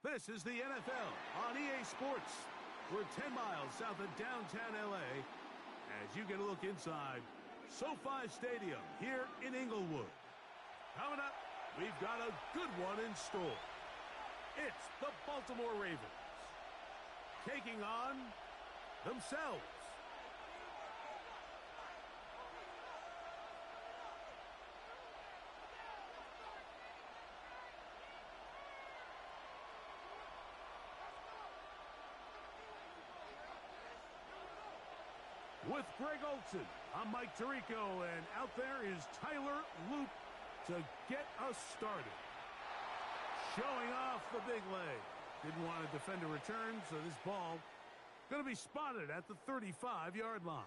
This is the NFL on EA Sports. We're 10 miles south of downtown LA as you get a look inside SoFi Stadium here in Inglewood. Coming up, we've got a good one in store. It's the Baltimore Ravens taking on themselves. With Greg Olson, I'm Mike Tirico, and out there is Tyler Loop to get us started. Showing off the big leg. Didn't want to defend a return, so this ball going to be spotted at the 35-yard line.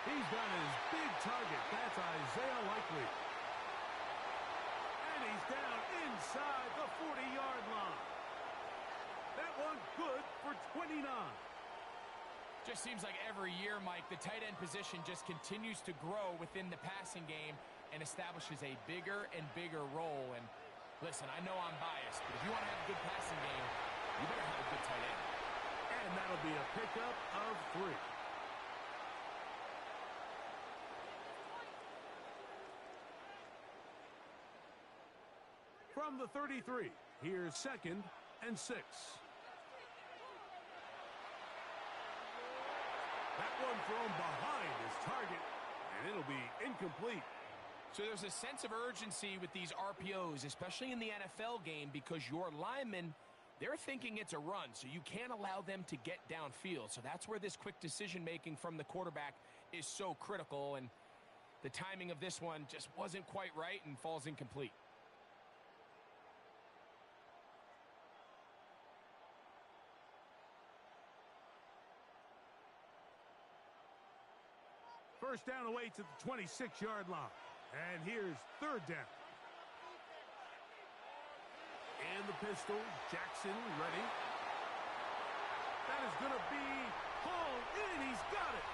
He's got his big target. That's Isaiah Likely. And he's down inside the 40-yard line. That one good for 29. Just seems like every year, Mike, the tight end position just continues to grow within the passing game and establishes a bigger and bigger role. And listen, I know I'm biased, but if you want to have a good passing game, you better have a good tight end. And that'll be a pickup of 3. From the 33, here's 2nd and 6. That one thrown behind his target, and it'll be incomplete. So there's a sense of urgency with these RPOs, especially in the NFL game, because your linemen, they're thinking it's a run, so you can't allow them to get downfield. So that's where this quick decision-making from the quarterback is so critical, and the timing of this one just wasn't quite right and falls incomplete. First down away to the 26-yard line. And here's 3rd down. And the pistol, Jackson ready. That is going to be hauled in. He's got it.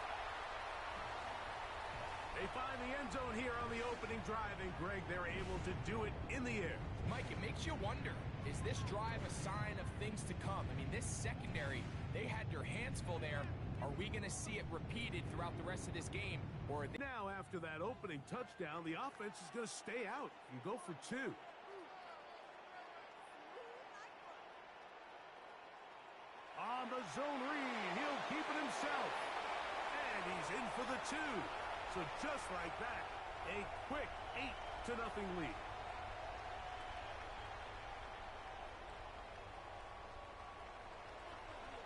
They find the end zone here on the opening drive, and Greg, they're able to do it in the air. Mike, it makes you wonder, is this drive a sign of things to come? I mean, this secondary, they had their hands full there. Are we going to see it repeated throughout the rest of this game? Or now, after that opening touchdown, the offense is going to stay out and go for 2. On the zone read, he'll keep it himself. And he's in for the 2. So just like that, a quick 8-0 lead.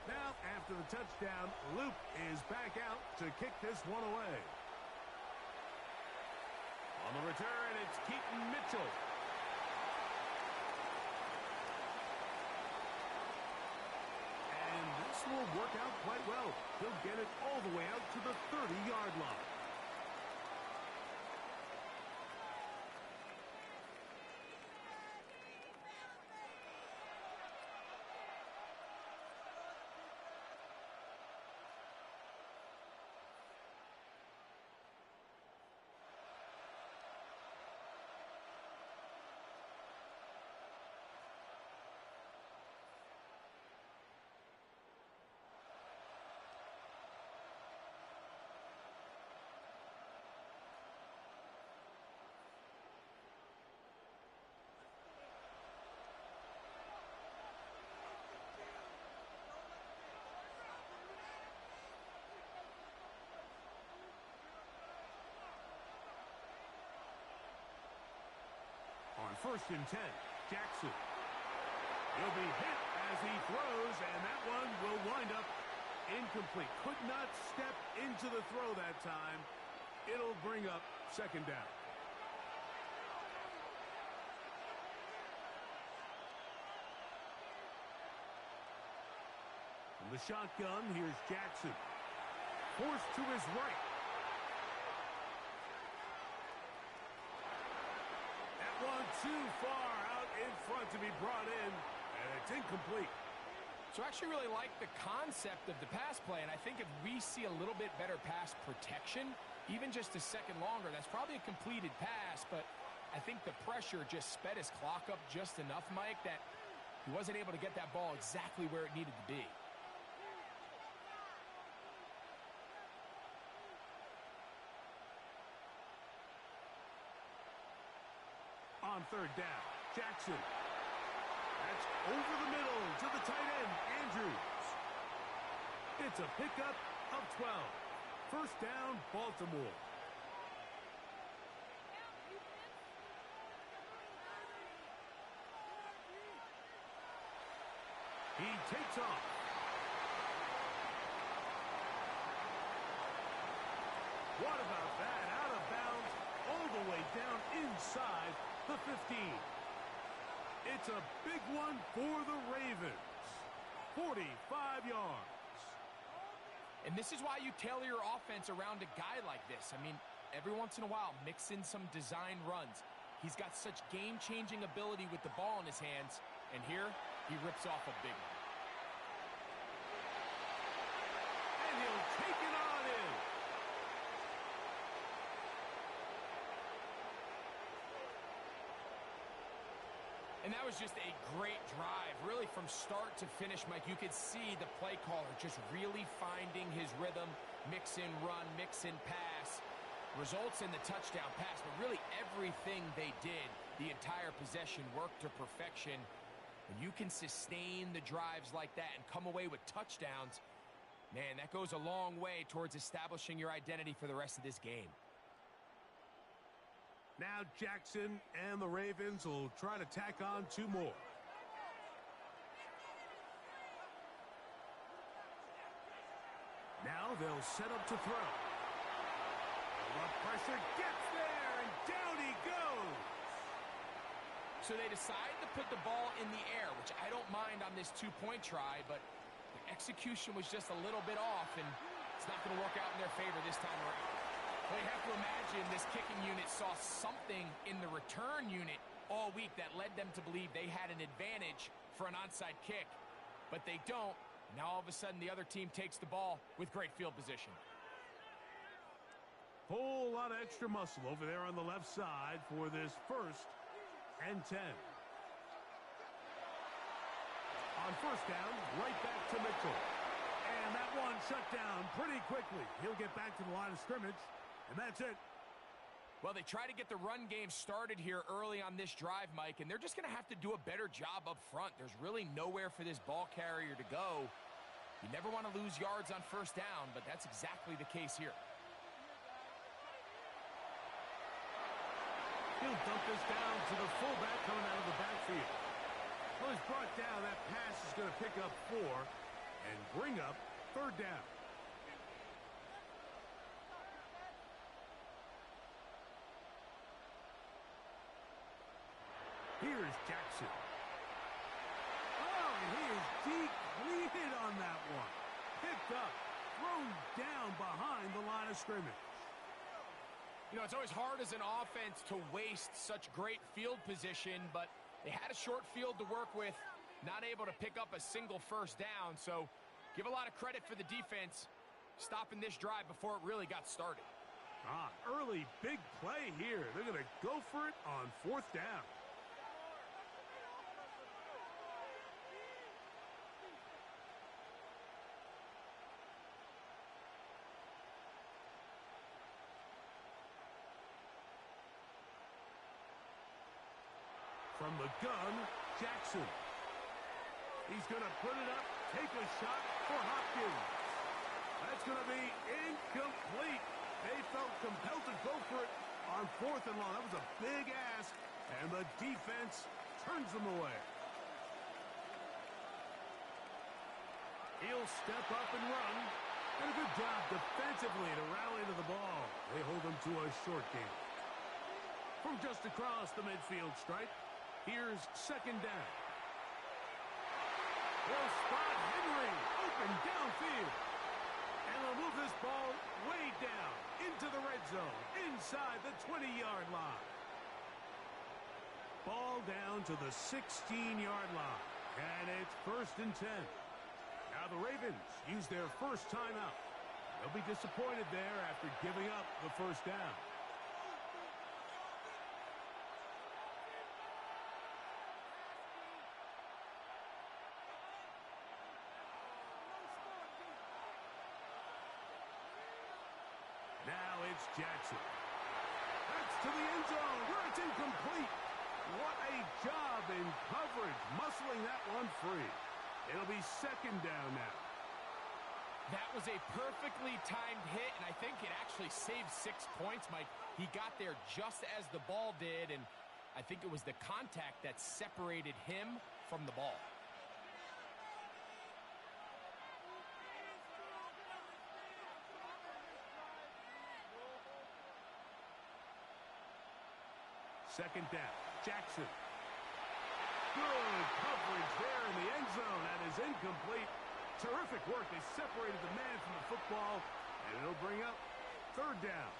Now, after the touchdown, Luke is back out to kick this one away. On the return, it's Keaton Mitchell. And this will work out quite well. He'll get it all the way out to the 30-yard line. first and 10. Jackson. He'll be hit as he throws, and that one will wind up incomplete. Could not step into the throw that time. It'll bring up second down. From the shotgun, here's Jackson. Forced to his right. That one too far out in front to be brought in, and it's incomplete. So I actually really like the concept of the pass play, and I think if we see a little bit better pass protection, even just a second longer, that's probably a completed pass, but I think the pressure just sped his clock up just enough, Mike, that he wasn't able to get that ball exactly where it needed to be. On third down, Jackson. That's over the middle to the tight end, Andrews. It's a pickup of 12. First down, Baltimore. He takes off. What about that? Out of bounds, all the way down inside the 15. It's a big one for the Ravens. 45 yards. And this is why you tailor your offense around a guy like this. I mean, every once in a while, mix in some design runs. He's got such game-changing ability with the ball in his hands. And here, he rips off a big one. And he'll take it on in. And that was just a great drive, really from start to finish, Mike. You could see the play caller just really finding his rhythm, mix in run, mix in pass, results in the touchdown pass. But really everything they did, the entire possession worked to perfection. When you can sustain the drives like that and come away with touchdowns, man, that goes a long way towards establishing your identity for the rest of this game. Now Jackson and the Ravens will try to tack on two more. Now they'll set up to throw. The pressure gets there, and down he goes. So they decide to put the ball in the air, which I don't mind on this two-point try, but the execution was just a little bit off, and it's not going to work out in their favor this time around. Well, you have to imagine this kicking unit saw something in the return unit all week that led them to believe they had an advantage for an onside kick, but they don't. Now all of a sudden the other team takes the ball with great field position. Whole lot of extra muscle over there on the left side for this first and 10. On first down, right back to Mitchell. And that one shut down pretty quickly. He'll get back to the line of scrimmage. And that's it. Well, they try to get the run game started here early on this drive, Mike, and they're just going to have to do a better job up front. There's really nowhere for this ball carrier to go. You never want to lose yards on first down, but that's exactly the case here. He'll dump this down to the fullback coming out of the backfield. Well, he's brought down. That pass is going to pick up 4 and bring up third down. Here's Jackson. Oh, he is depleted on that one. Picked up, thrown down behind the line of scrimmage. You know, it's always hard as an offense to waste such great field position, but they had a short field to work with, not able to pick up a single first down. So give a lot of credit for the defense stopping this drive before it really got started. Early big play here. They're going to go for it on fourth down. From the gun, Jackson. He's going to put it up, take a shot for Hopkins. That's going to be incomplete. They felt compelled to go for it on fourth and long. That was a big ask, And the defense turns them away. He'll step up and run. And a good job defensively to rally to the ball. They hold them to a short gain. From just across the midfield stripe, here's second down. They'll spot Henry open downfield. And they'll move this ball way down into the red zone, inside the 20-yard line. Ball down to the 16-yard line. And it's 1st and 10. Now the Ravens use their first timeout. They'll be disappointed there after giving up the first down. Now it's Jackson. That's to the end zone where it's incomplete. What a job in coverage, muscling that one free. It'll be second down now. That was a perfectly timed hit, and I think it actually saved 6 points, Mike. He got there just as the ball did, and I think it was the contact that separated him from the ball. Second down, Jackson. Good coverage there in the end zone. That is incomplete. Terrific work. They separated the man from the football, and it'll bring up third down.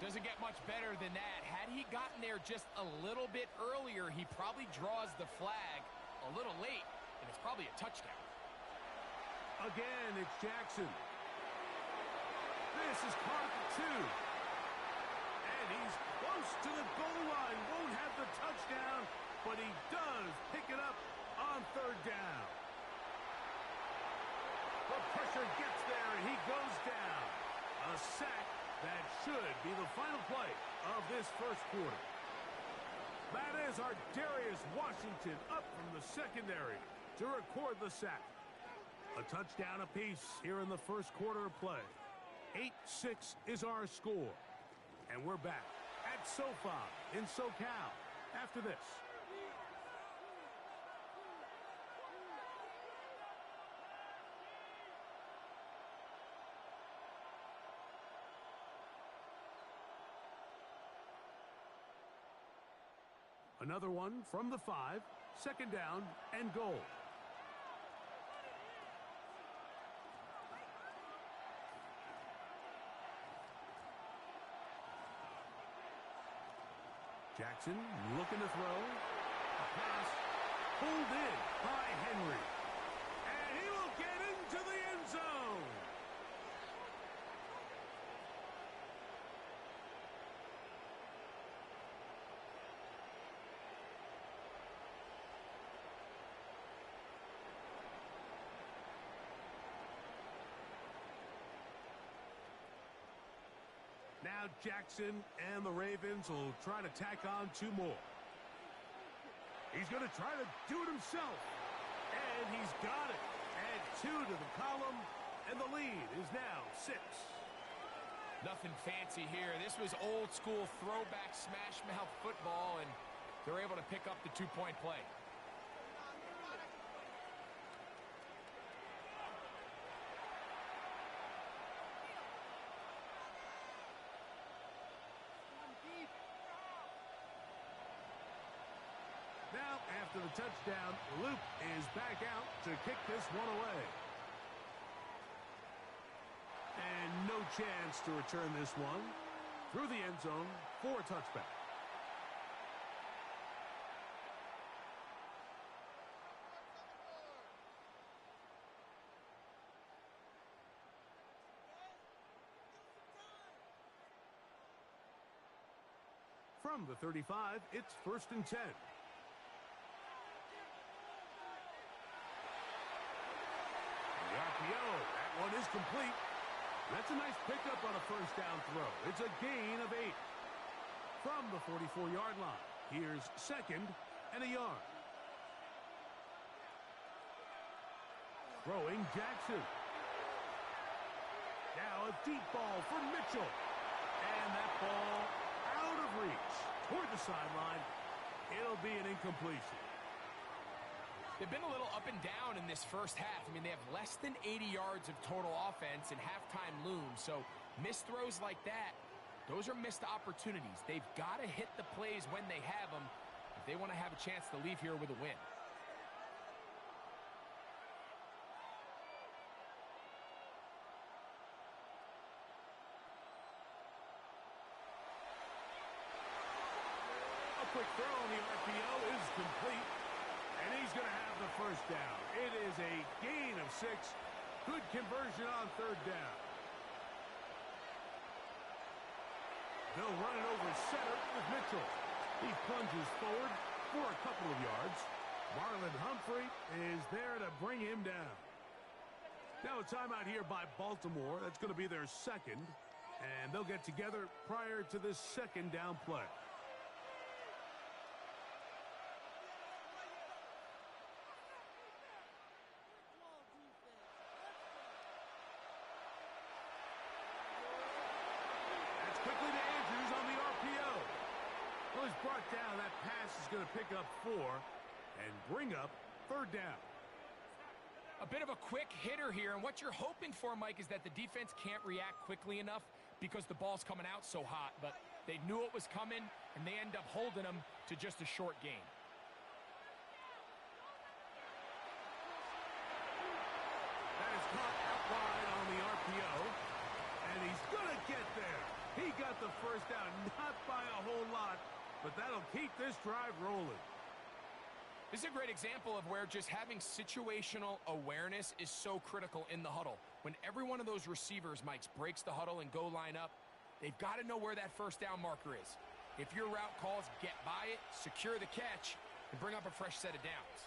Doesn't get much better than that. Had he gotten there just a little bit earlier, he probably draws the flag a little late, and it's probably a touchdown. Again, it's Jackson. This is caught at 2. And he's close to the goal line. Won't have the touchdown, but he does pick it up on third down. The pressure gets there, and he goes down. A sack that should be the final play of this first quarter. That is our Darius Washington up from the secondary to record the sack. A touchdown apiece here in the first quarter of play. 8-6 is our score. And we're back at SoFi in SoCal after this. Another one from the 5, second down and goal. Jackson looking to throw. A pass pulled in by Henry. And he will get into the end zone. Now Jackson and the Ravens will try to tack on 2 more. He's going to try to do it himself. And he's got it. Add 2 to the column, and the lead is now 6. Nothing fancy here. This was old school throwback smash mouth football, and they're able to pick up the 2-point play. Now, after the touchdown, Luke is back out to kick this one away. And no chance to return this one through the end zone for a touchback. From the 35, it's 1st and 10. The RPO, that one is complete. That's a nice pickup on a first down throw. It's a gain of 8. From the 44-yard line, here's second and a yard. Throwing Jackson. Now a deep ball for Mitchell. And that ball out of reach. toward the sideline. It'll be an incompletion. They've been a little up and down in this first half. I mean, they have less than 80 yards of total offense and halftime looms. So missed throws like that, those are missed opportunities. They've got to hit the plays when they have them if they want to have a chance to leave here with a win. A quick throw on the RPO is complete. And he's going to have the first down. It is a gain of 6. Good conversion on third down. They'll run it over center with Mitchell. He plunges forward for a couple of yards. Marlon Humphrey is there to bring him down. Now a timeout here by Baltimore. That's going to be their second. And they'll get together prior to this second down play. Brought down. That pass is going to pick up 4 and bring up third down. A bit of a quick hitter here, and what you're hoping for, Mike, is that the defense can't react quickly enough because the ball's coming out so hot, but they knew it was coming, and they end up holding them to just a short gain. That is caught out wide on the RPO, and he's going to get there. He got the first down, not by a whole lot, but that'll keep this drive rolling. This is a great example of where just having situational awareness is so critical in the huddle. When every one of those receivers, Mike, breaks the huddle and go line up, they've got to know where that first down marker is. If your route calls, get by it, secure the catch, and bring up a fresh set of downs.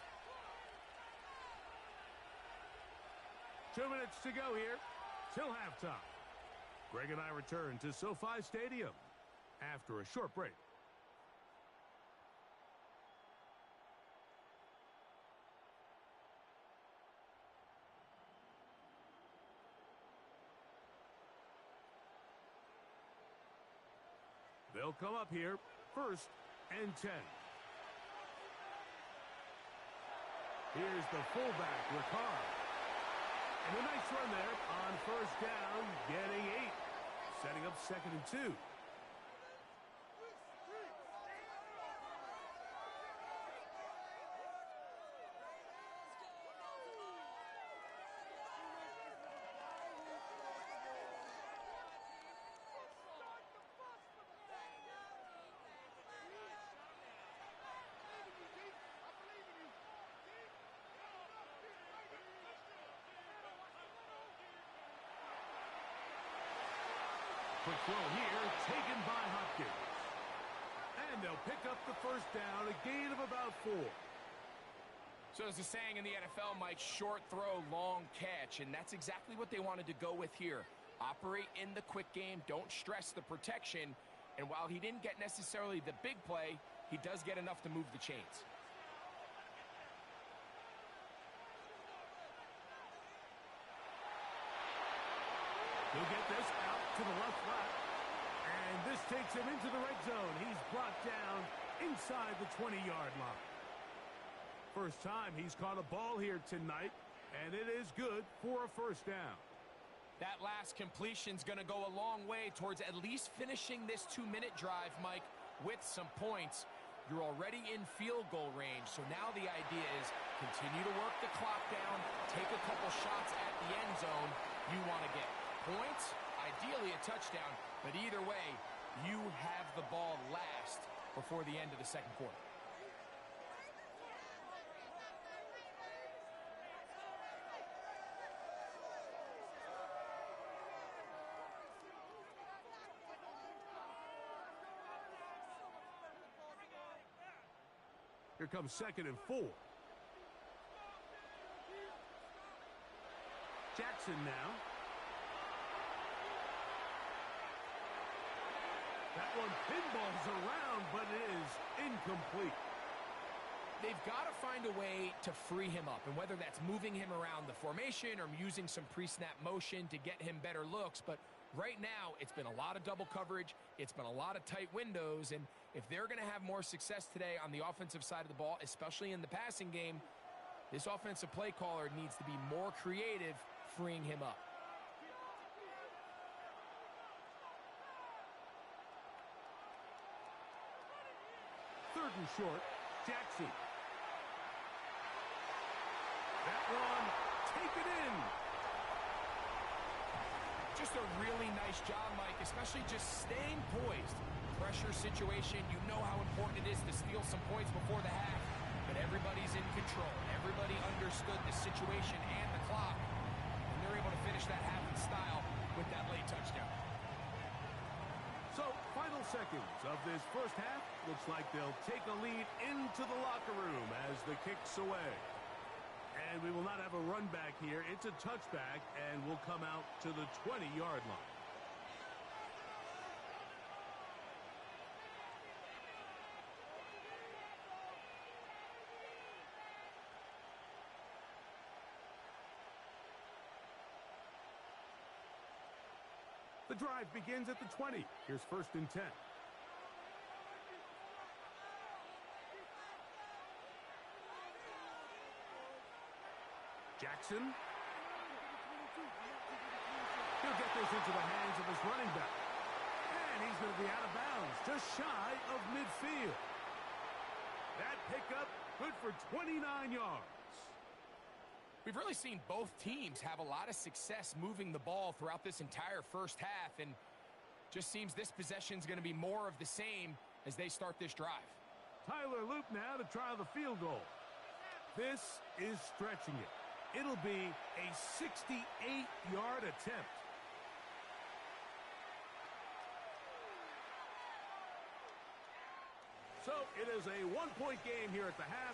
2 minutes to go here till halftime. Greg and I return to SoFi Stadium after a short break. They'll come up here, 1st and 10. Here's the fullback, Ricard. And a nice run there on first down, getting 8. Setting up 2nd and 2. Quick throw here, taken by Hopkins. And they'll pick up the first down, a gain of about 4. So there's a saying in the NFL, Mike, short throw, long catch, and that's exactly what they wanted to go with here. Operate in the quick game, don't stress the protection, and while he didn't get necessarily the big play, he does get enough to move the chains. He'll get this out to the left flat. And this takes him into the red zone. He's brought down inside the 20-yard line. First time he's caught a ball here tonight, and it is good for a first down. That last completion's going to go a long way towards at least finishing this 2-minute drive, Mike, with some points. You're already in field goal range, so now the idea is continue to work the clock down, take a couple shots at the end zone. You want to get points, ideally a touchdown, but either way, you have the ball last before the end of the second quarter. Here comes 2nd and 4. Jackson now. That one pinballs around, but it is incomplete. They've got to find a way to free him up, and whether that's moving him around the formation or using some pre-snap motion to get him better looks, but Right now, it's been a lot of double coverage. It's been a lot of tight windows. And if they're going to have more success today on the offensive side of the ball, especially in the passing game, this offensive play caller needs to be more creative, freeing him up. Third and short, Jackson. That one, take it in. Just a really nice job, Mike, especially just staying poised. Pressure situation, you know how important it is to steal some points before the half, but everybody's in control. Everybody understood the situation and the clock, and they're able to finish that half in style with that late touchdown. So, final seconds of this first half. Looks like they'll take a lead into the locker room as the kick's away. And we will not have a run back here. It's a touchback, and we'll come out to the 20-yard line. The drive begins at the 20. Here's 1st and 10. Jackson. He'll get this into the hands of his running back. And he's going to be out of bounds, just shy of midfield. That pickup, good for 29 yards. We've really seen both teams have a lot of success moving the ball throughout this entire first half, and just seems this possession is going to be more of the same as they start this drive. Tyler Loop now to try the field goal. This is stretching it. It'll be a 68-yard attempt. So it is a one-point game here at the half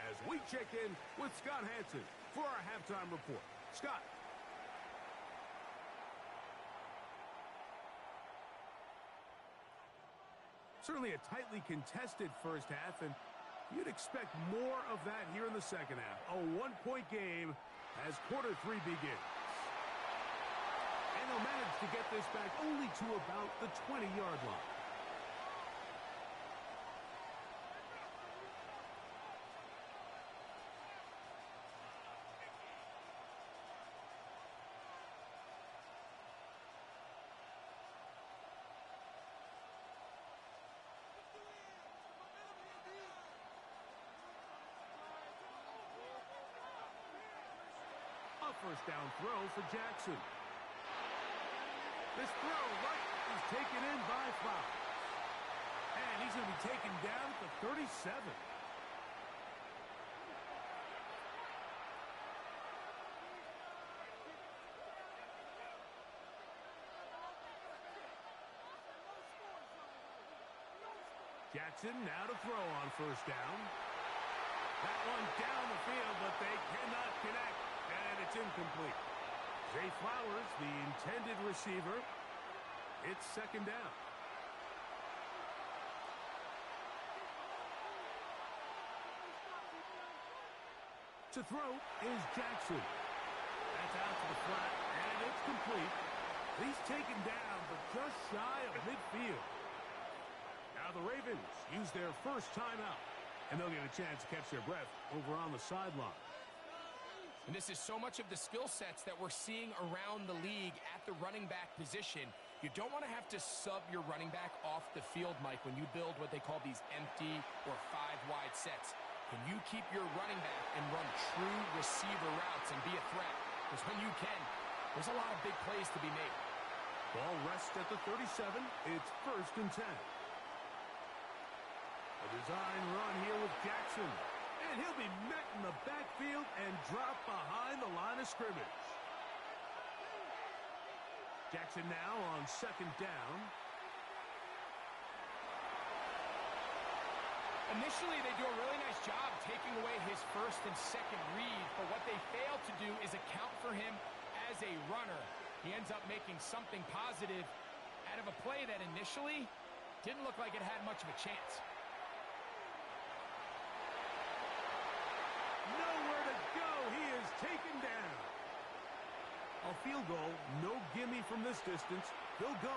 as we check in with Scott Hansen for our halftime report. Scott. Certainly a tightly contested first half, and you'd expect more of that here in the second half. A one-point game as quarter 3 begins. And they'll manage to get this back only to about the 20-yard line. First down throw for Jackson. This throw right is taken in by Flowers. And he's going to be taken down at the 37. Jackson now to throw on first down. That one down the field, but they cannot connect. And it's incomplete. Zay Flowers, the intended receiver. It's second down. To throw is Jackson. That's out to the flat, and it's complete. He's taken down, but just shy of midfield. Now the Ravens use their first timeout, and they'll get a chance to catch their breath over on the sideline. And this is so much of the skill sets that we're seeing around the league at the running back position. You don't want to have to sub your running back off the field, Mike, when you build what they call these empty or 5-wide sets. Can you keep your running back and run true receiver routes and be a threat? Because when you can, there's a lot of big plays to be made. Ball rests at the 37. It's 1st and 10. A design run here with Jackson. And he'll be met in the backfield and dropped behind the line of scrimmage. Jackson now on second down. Initially, they do a really nice job taking away his first and second read, but what they fail to do is account for him as a runner. He ends up making something positive out of a play that initially didn't look like it had much of a chance. Nowhere to go. He is taken down. A field goal. No gimme from this distance. They'll go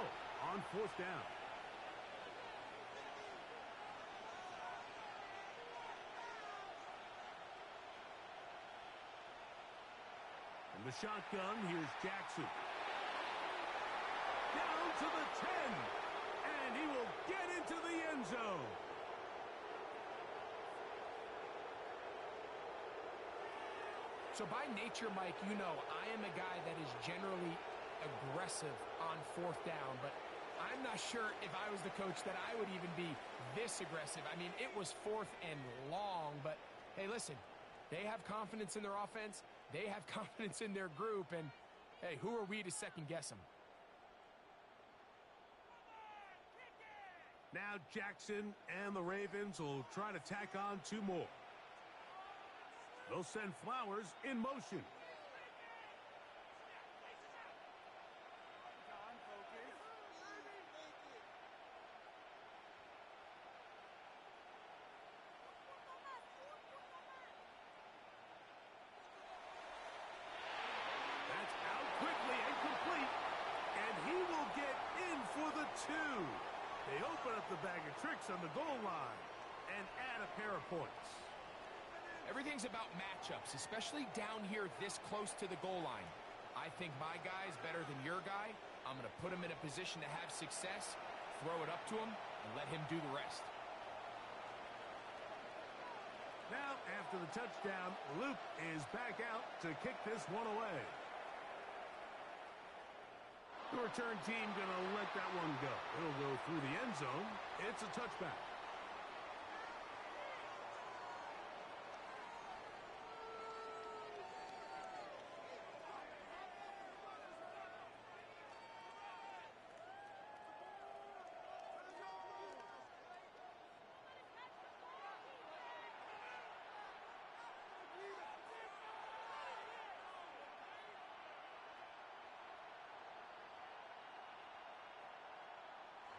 on 4th down. From the shotgun, here's Jackson. Down to the 10. And he will get into the end zone. So by nature, Mike, you know, I am a guy that is generally aggressive on 4th down, but I'm not sure if I was the coach that I would even be this aggressive. I mean, it was 4th and long, but hey, listen, they have confidence in their offense. They have confidence in their group, and hey, who are we to second-guess them? Now Jackson and the Ravens will try to tack on 2 more. They'll send Flowers in motion. That's out quickly and complete. And he will get in for the 2. They open up the bag of tricks on the goal line and add a pair of points. Everything's about matchups, especially down here this close to the goal line. I think my guy is better than your guy. I'm going to put him in a position to have success, throw it up to him, and let him do the rest. Now, after the touchdown, Luke is back out to kick this one away. The return team going to let that one go. It'll go through the end zone. It's a touchback.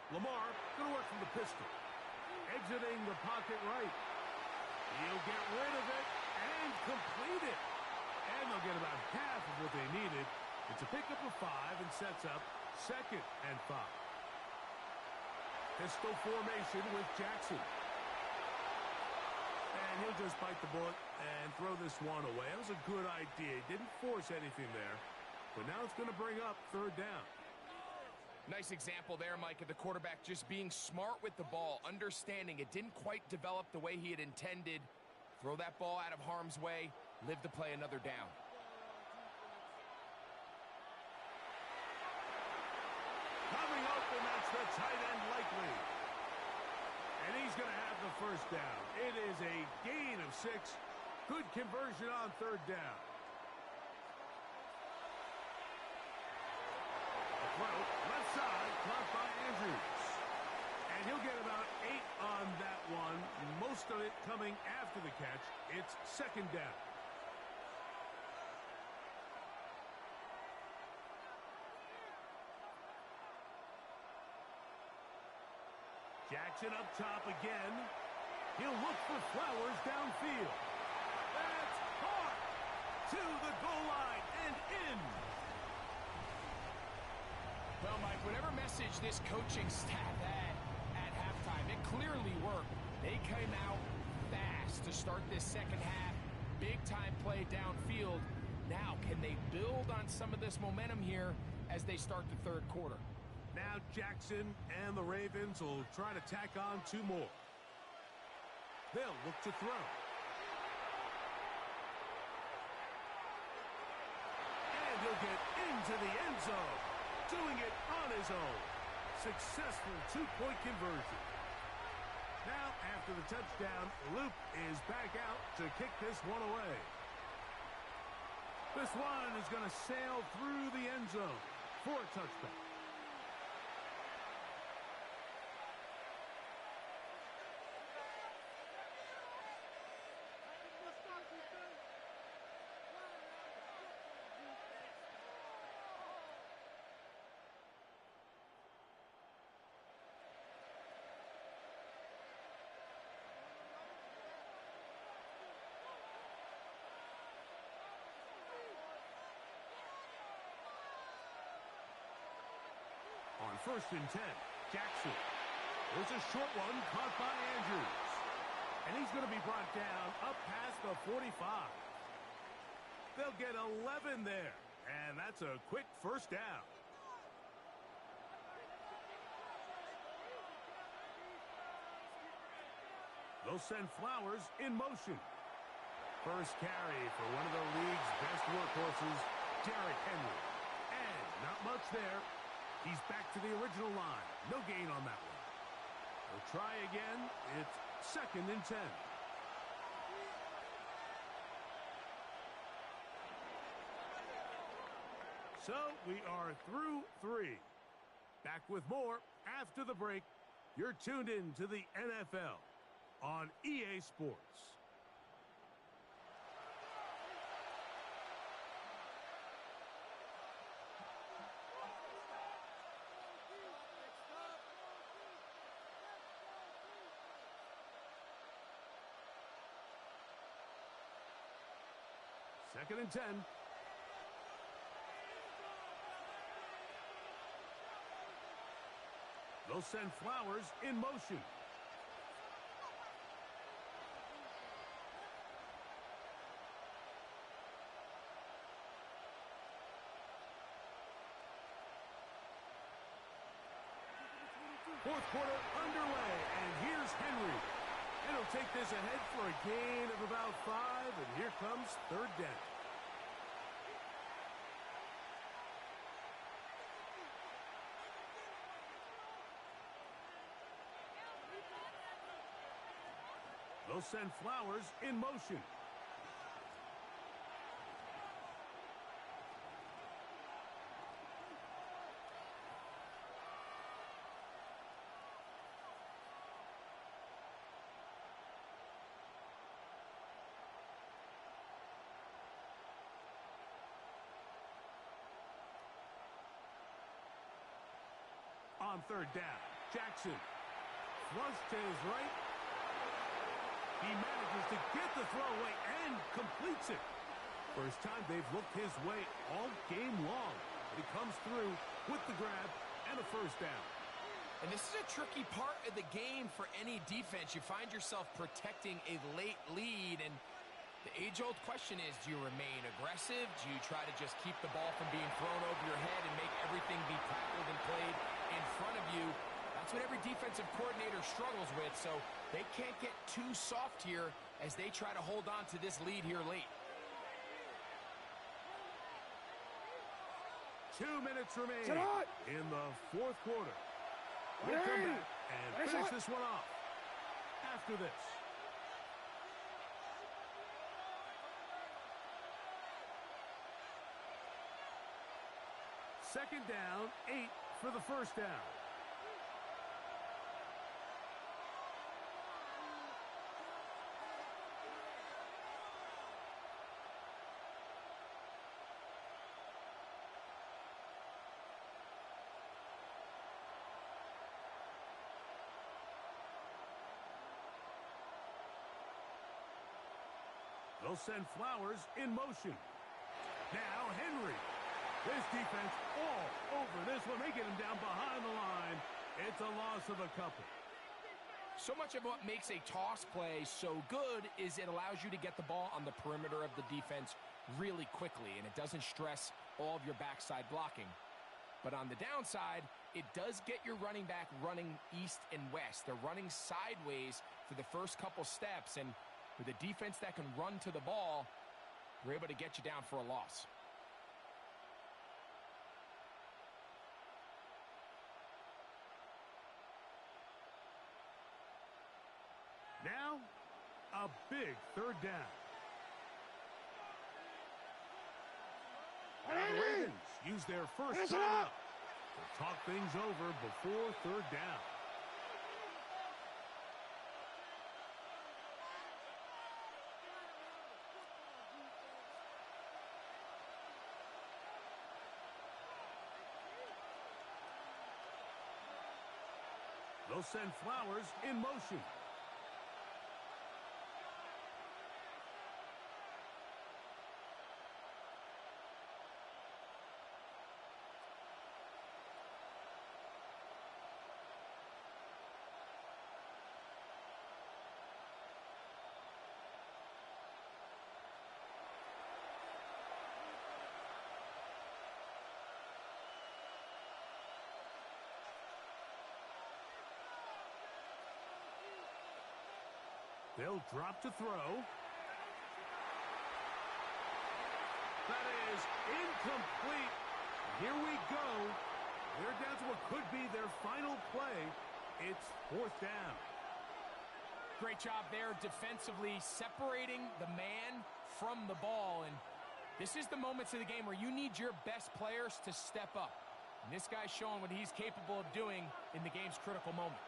Lamar going to work from the pistol. Exiting the pocket right. He'll get rid of it and complete it. And they'll get about half of what they needed. It's a pickup of 5 and sets up 2nd and 5. Pistol formation with Jackson. And he'll just bite the bullet and throw this one away. That was a good idea. He didn't force anything there. But now it's going to bring up 3rd down. Nice example there, Mike, of the quarterback just being smart with the ball, understanding it didn't quite develop the way he had intended. Throw that ball out of harm's way, live to play another down. Coming open, that's the tight end likely. And he's going to have the 1st down. It is a gain of 6. Good conversion on 3rd down. Left side, caught by Andrews. And he'll get about 8 on that one. Most of it coming after the catch. It's 2nd down. Jackson up top again. He'll look for Flowers downfield. That's caught to the goal line and in. Well, Mike, whatever message this coaching staff had at halftime, it clearly worked. They came out fast to start this 2nd half. Big-time play downfield. Now, can they build on some of this momentum here as they start the 3rd quarter? Now Jackson and the Ravens will try to tack on 2 more. They'll look to throw. And he'll get into the end zone. Doing it on his own. Successful 2-point conversion. Now, after the touchdown, Luke is back out to kick this one away. This one is going to sail through the end zone for a touchback. first and 10. Jackson. There's a short one caught by Andrews. And he's going to be brought down up past the 45. They'll get 11 there. And that's a quick first down. They'll send Flowers in motion. First carry for one of the league's best workhorses, Derrick Henry. And not much there. He's back to the original line. No gain on that one. They'll try again. It's second and 10. So we are through 3. Back with more after the break. You're tuned in to the NFL on EA Sports. Second and 10. They'll send Flowers in motion. Fourth quarter underway, and here's Henry. And he'll take this ahead for a gain of about 5, and here comes third down. They'll send Flowers in motion. On third down, Jackson. Flush to his right. He manages to get the throw away and completes it. First time they've looked his way all game long. He comes through with the grab and a first down. And this is a tricky part of the game for any defense. You find yourself protecting a late lead, and the age-old question is, do you remain aggressive? Do you try to just keep the ball from being thrown over your head and make everything be tackled and played in front of you? That's what every defensive coordinator struggles with, so they can't get too soft here as they try to hold on to this lead here late. 2 minutes remain in the fourth quarter. We'll come back and finish this one off after this. Second down, 8 for the first down. They'll send Flowers in motion. Now Henry. This defense all over this one. They get him down behind the line. It's a loss of a couple. So much of what makes a toss play so good is it allows you to get the ball on the perimeter of the defense really quickly, and it doesn't stress all of your backside blocking. But on the downside, it does get your running back running east and west. They're running sideways for the first couple steps, and with a defense that can run to the ball, we're able to get you down for a loss. Now, a big third down. And the Ravens use their first time up to talk things over before third down. They'll send Flowers in motion. They'll drop to throw. That is incomplete. Here we go. They're down to what could be their final play. It's 4th down. Great job there defensively, separating the man from the ball. And this is the moments of the game where you need your best players to step up. And this guy's showing what he's capable of doing in the game's critical moment.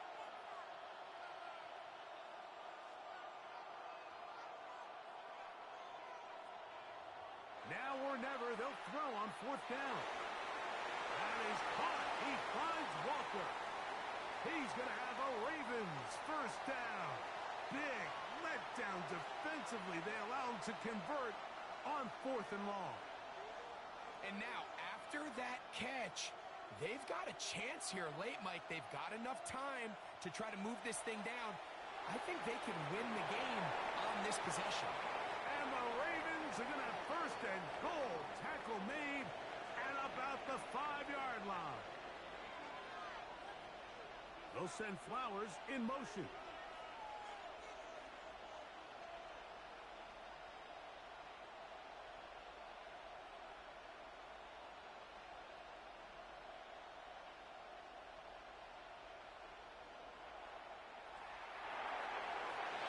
Now or never, they'll throw on 4th down. That is caught. He finds Walker. He's going to have a Ravens 1st down. Big letdown defensively. They allow him to convert on 4th and long. And now, after that catch, they've got a chance here late, Mike. They've got enough time to try to move this thing down. I think they can win the game on this possession. And the Ravens are going to have 1st and goal. Tackle made at about the 5-yard line. They'll send Flowers in motion.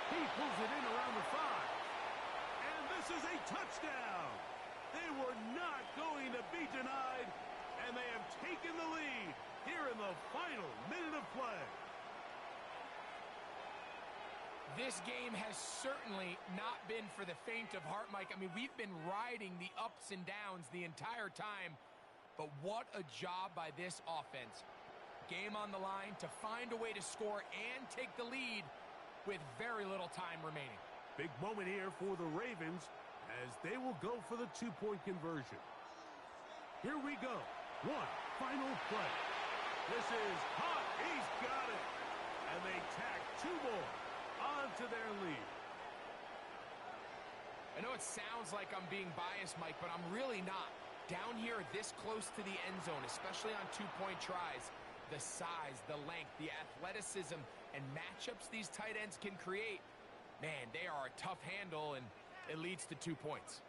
He pulls it in around the 5. And this is a touchdown. They were not going to be denied, and they have taken the lead here in the final minute of play. This game has certainly not been for the faint of heart, Mike. I mean, we've been riding the ups and downs the entire time, but what a job by this offense. Game on the line to find a way to score and take the lead with very little time remaining. Big moment here for the Ravens as they will go for the 2-point conversion. Here we go. One final play. This is hot. He's got it. And they tack 2 more onto their lead. I know it sounds like I'm being biased, Mike, but I'm really not. Down here this close to the end zone, especially on 2-point tries, the size, the length, the athleticism, and matchups these tight ends can create, man, they are a tough handle, and it leads to 2 points.